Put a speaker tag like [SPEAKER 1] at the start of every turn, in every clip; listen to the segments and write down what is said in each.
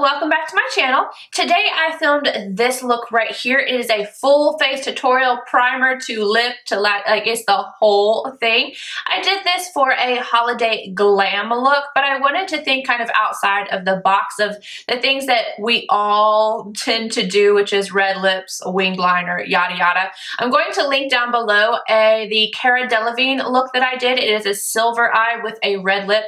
[SPEAKER 1] welcome back to my channel. Today I filmed this look right here. It is a full face tutorial, primer to lip to like it's the whole thing. I did this for a holiday glam look, but I wanted to think kind of outside of the box of the things that we all tend to do, which is red lips, winged liner, yada yada. I'm going to link down below the Cara Delevingne look that I did. It is a silver eye with a red lip.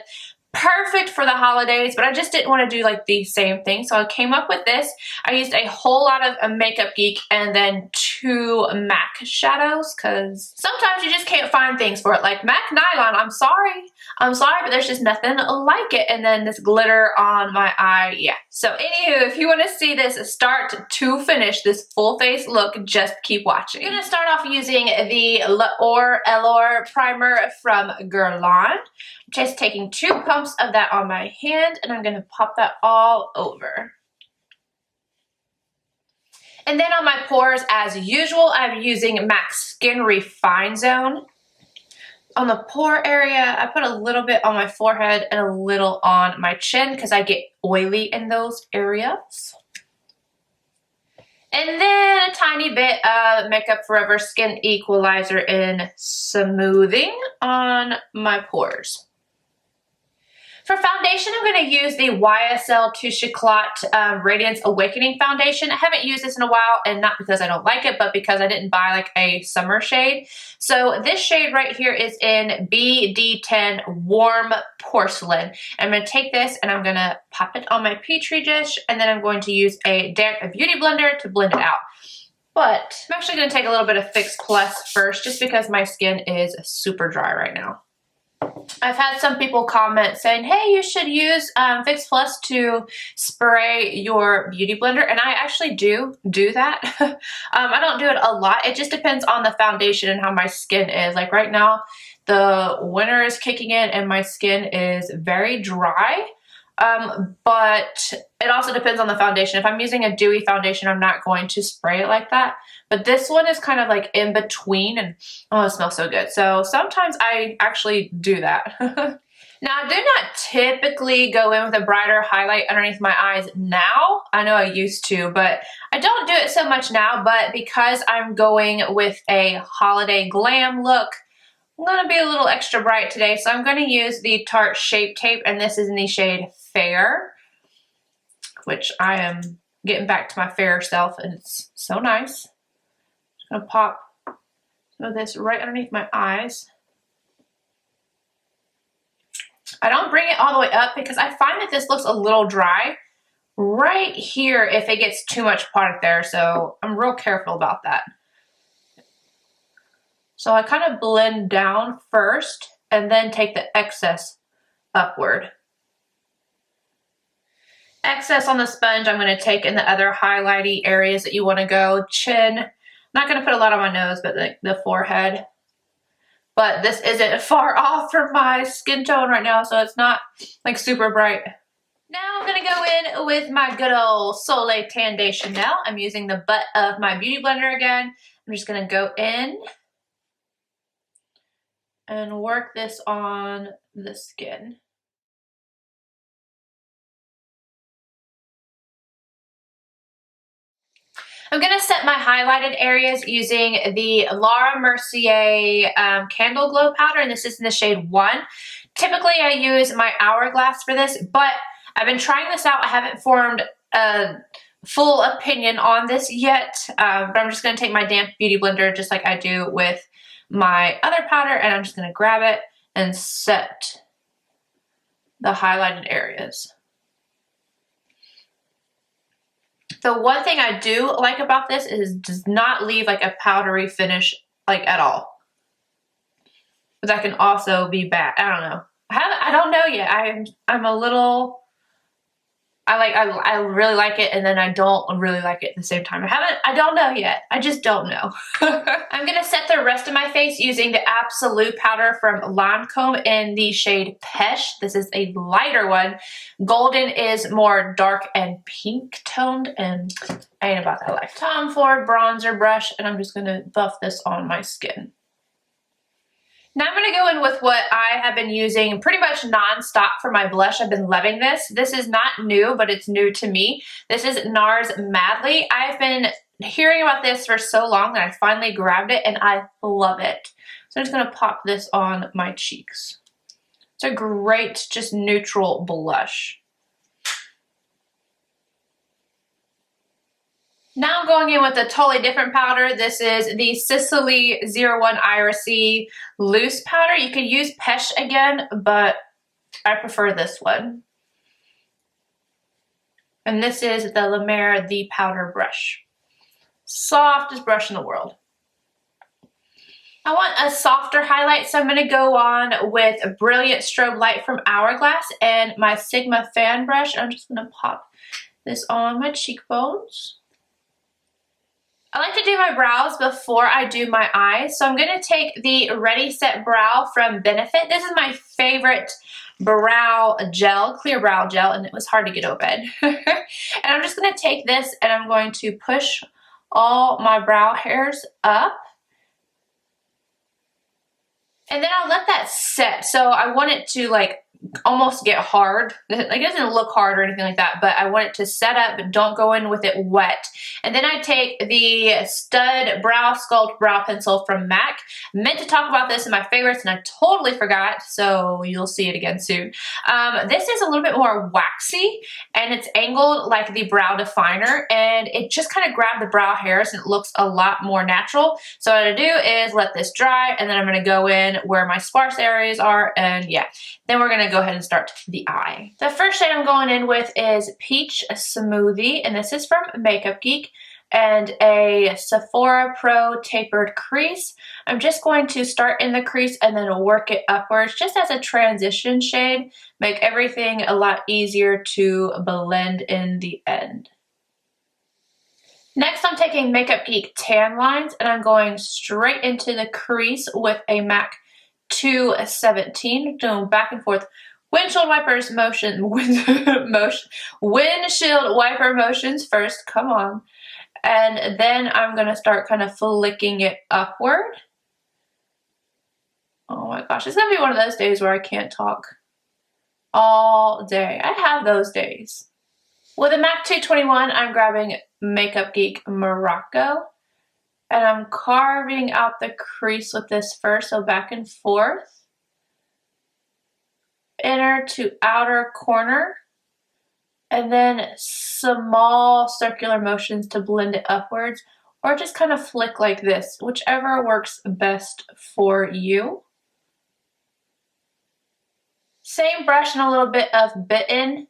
[SPEAKER 1] Perfect for the holidays, but I just didn't want to do like the same thing, so I came up with this. I used a whole lot of Makeup Geek and then 2 MAC shadows, because sometimes you just can't find things for it, like MAC Nylon. I'm sorry, but there's just nothing like it. And then this glitter on my eye, yeah. So anywho, if you want to see this start to finish, this full face look, just keep watching. I'm going to start off using the L'Or primer from Guerlain. Just taking 2 pumps of that on my hand, and I'm going to pop that all over. And then on my pores, as usual, I'm using MAC Skin Refine Zone. On the pore area, I put a little bit on my forehead and a little on my chin because I get oily in those areas. And then a tiny bit of Makeup Forever Skin Equalizer in Smoothing on my pores. For foundation, I'm going to use the YSL Radiance Awakening Foundation. I haven't used this in a while, and not because I don't like it, but because I didn't buy like a summer shade. So this shade right here is in BD10 Warm Porcelain. I'm going to take this and I'm going to pop it on my Petri dish, and then I'm going to use a damp beauty blender to blend it out. But I'm actually going to take a little bit of Fix Plus first, just because my skin is super dry right now. I've had some people comment saying, hey, you should use Fix Plus to spray your beauty blender, and I actually do that. I don't do it a lot. It just depends on the foundation and how my skin is. Like right now, the winter is kicking in and my skin is very dry. But it also depends on the foundation. If I'm using a dewy foundation, I'm not going to spray it like that. But this one is kind of like in between, and oh, it smells so good. So sometimes I actually do that. Now, I do not typically go in with a brighter highlight underneath my eyes now. I know I used to, but I don't do it so much now. But because I'm going with a holiday glam look, I'm going to be a little extra bright today. So I'm going to use the Tarte Shape Tape, and this is in the shade Fair, which I am getting back to my fair self, and it's so nice. I'm going to pop some of this right underneath my eyes. I don't bring it all the way up because I find that this looks a little dry right here if it gets too much product there, so I'm real careful about that. So I kind of blend down first and then take the excess upward. Excess on the sponge I'm going to take in the other highlighty areas that you want to go. Chin. I'm not going to put a lot on my nose, but the forehead. But this isn't far off from my skin tone right now, so it's not like super bright. Now I'm going to go in with my good old Soleil Tan De Chanel. I'm using the butt of my beauty blender again. I'm just going to go in and work this on the skin. I'm going to set my highlighted areas using the Laura Mercier Candleglow powder, and this is in the shade 1. Typically I use my Hourglass for this, but I've been trying this out. I haven't formed a full opinion on this yet, but I'm just going to take my damp beauty blender just like I do with my other powder, and I'm just going to grab it and set the highlighted areas. The one thing I do like about this is it does not leave like a powdery finish like at all. But that can also be bad. I don't know. I don't know yet. I'm a little. I really like it, and then I don't really like it at the same time. I don't know yet. I just don't know. I'm going to set the rest of my face using the Absolue Powder from Lancome in the shade Peche. This is a lighter one. Golden is more dark and pink toned, and I ain't about that life. Tom Ford bronzer brush, and I'm just going to buff this on my skin. Now I'm going to go in with what I have been using pretty much non-stop for my blush. I've been loving this. This is not new, but it's new to me. This is Nars Madly. I've been hearing about this for so long that I finally grabbed it and I love it. So I'm just going to pop this on my cheeks. It's a great, just neutral blush. Now I'm going in with a totally different powder. This is the Sisley 01 Irisee Loose Powder. You could use Peche again, but I prefer this one. And this is the La Mer The Powder Brush. Softest brush in the world. I want a softer highlight, so I'm going to go on with Brilliant Strobe Light from Hourglass and my Sigma fan brush. I'm just going to pop this on my cheekbones. I like to do my brows before I do my eyes, so I'm going to take the Ready Set Brow from Benefit. This is my favorite brow gel, clear brow gel, and it was hard to get open. And I'm just going to take this and I'm going to push all my brow hairs up. And then I'll let that set. So I want it to like almost get hard. Like, it doesn't look hard or anything like that, but I want it to set up, but don't go in with it wet. And then I take the Stud Brow Sculpt Brow Pencil from MAC. Meant to talk about this in my favorites and I totally forgot, so you'll see it again soon. This is a little bit more waxy and it's angled like the brow definer, and it just kind of grabbed the brow hairs and it looks a lot more natural. So what I do is let this dry, and then I'm going to go in where my sparse areas are, and yeah, then we're going to go ahead and start the eye. The first shade I'm going in with is Peach Smoothie, and this is from Makeup Geek, and a Sephora Pro Tapered Crease. I'm just going to start in the crease and then work it upwards just as a transition shade, make everything a lot easier to blend in the end. Next, I'm taking Makeup Geek Tan Lines, and I'm going straight into the crease with a MAC 217, doing back and forth windshield wipers windshield wiper motions first, come on, and then I'm gonna start kind of flicking it upward. Oh my gosh, it's gonna be one of those days where I can't talk all day. I have those days. With a MAC 221, I'm grabbing Makeup Geek Morocco, and I'm carving out the crease with this first, so back and forth. Inner to outer corner. And then small circular motions to blend it upwards, or just kind of flick like this, whichever works best for you. Same brush and a little bit of Bitten.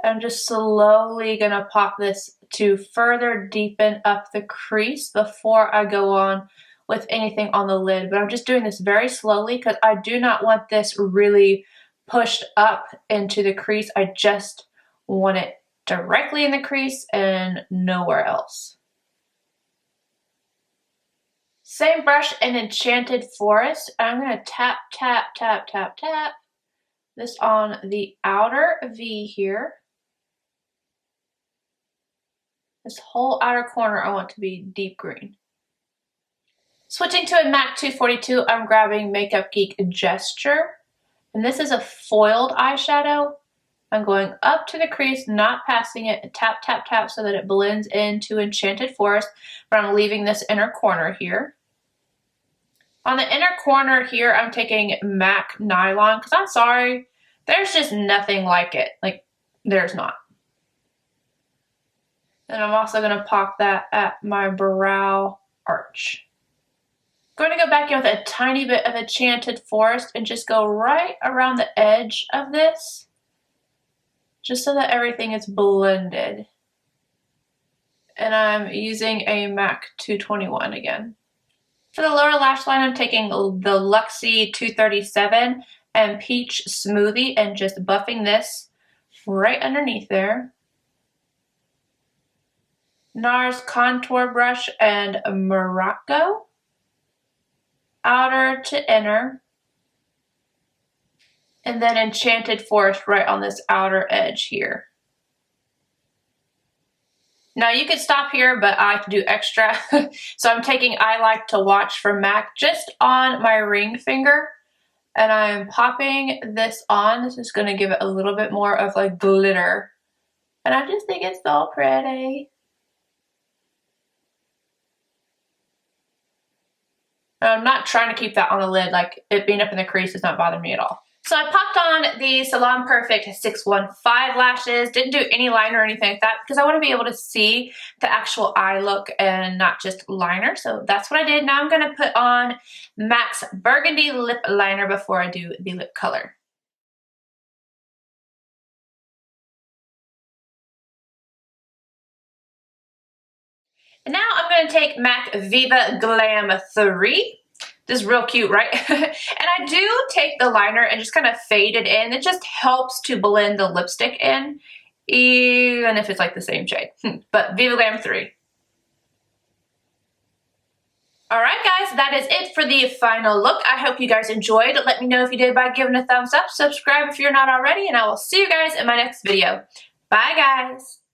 [SPEAKER 1] I'm just slowly gonna pop this to further deepen up the crease before I go on with anything on the lid. But I'm just doing this very slowly because I do not want this really pushed up into the crease. I just want it directly in the crease and nowhere else. Same brush in Enchanted Forest. I'm gonna tap, tap, tap, tap, tap this on the outer V here. This whole outer corner I want to be deep green. Switching to a MAC 242, I'm grabbing Makeup Geek Jester. And this is a foiled eyeshadow. I'm going up to the crease, not passing it, and tap, tap, tap so that it blends into Enchanted Forest, but I'm leaving this inner corner here. On the inner corner here, I'm taking MAC Nylon, because I'm sorry, there's just nothing like it. Like, there's not. And I'm also going to pop that at my brow arch. I'm going to go back in with a tiny bit of Enchanted Forest and just go right around the edge of this, just so that everything is blended. And I'm using a MAC 221 again. For the lower lash line, I'm taking the Luxie 237 and Peach Smoothie and just buffing this right underneath there. Nars Contour Brush and Morocco. Outer to inner. And then Enchanted Forest right on this outer edge here. Now you could stop here, but I like to do extra. So I'm taking I Like to Watch from MAC just on my ring finger. And I'm popping this on. This is going to give it a little bit more of like glitter. And I just think it's so pretty. And I'm not trying to keep that on the lid. Like it being up in the crease is not bothering me at all. So I popped on the Salon Perfect 615 lashes. Didn't do any liner or anything like that because I want to be able to see the actual eye look and not just liner. So that's what I did. Now I'm going to put on MAC's Burgundy Lip Liner before I do the lip color. And now I'm going to take MAC Viva Glam 3. This is real cute, right? And I do take the liner and just kind of fade it in. It just helps to blend the lipstick in, even if it's like the same shade. But Viva Glam 3. Alright guys, that is it for the final look. I hope you guys enjoyed. Let me know if you did by giving a thumbs up. Subscribe if you're not already, and I will see you guys in my next video. Bye guys!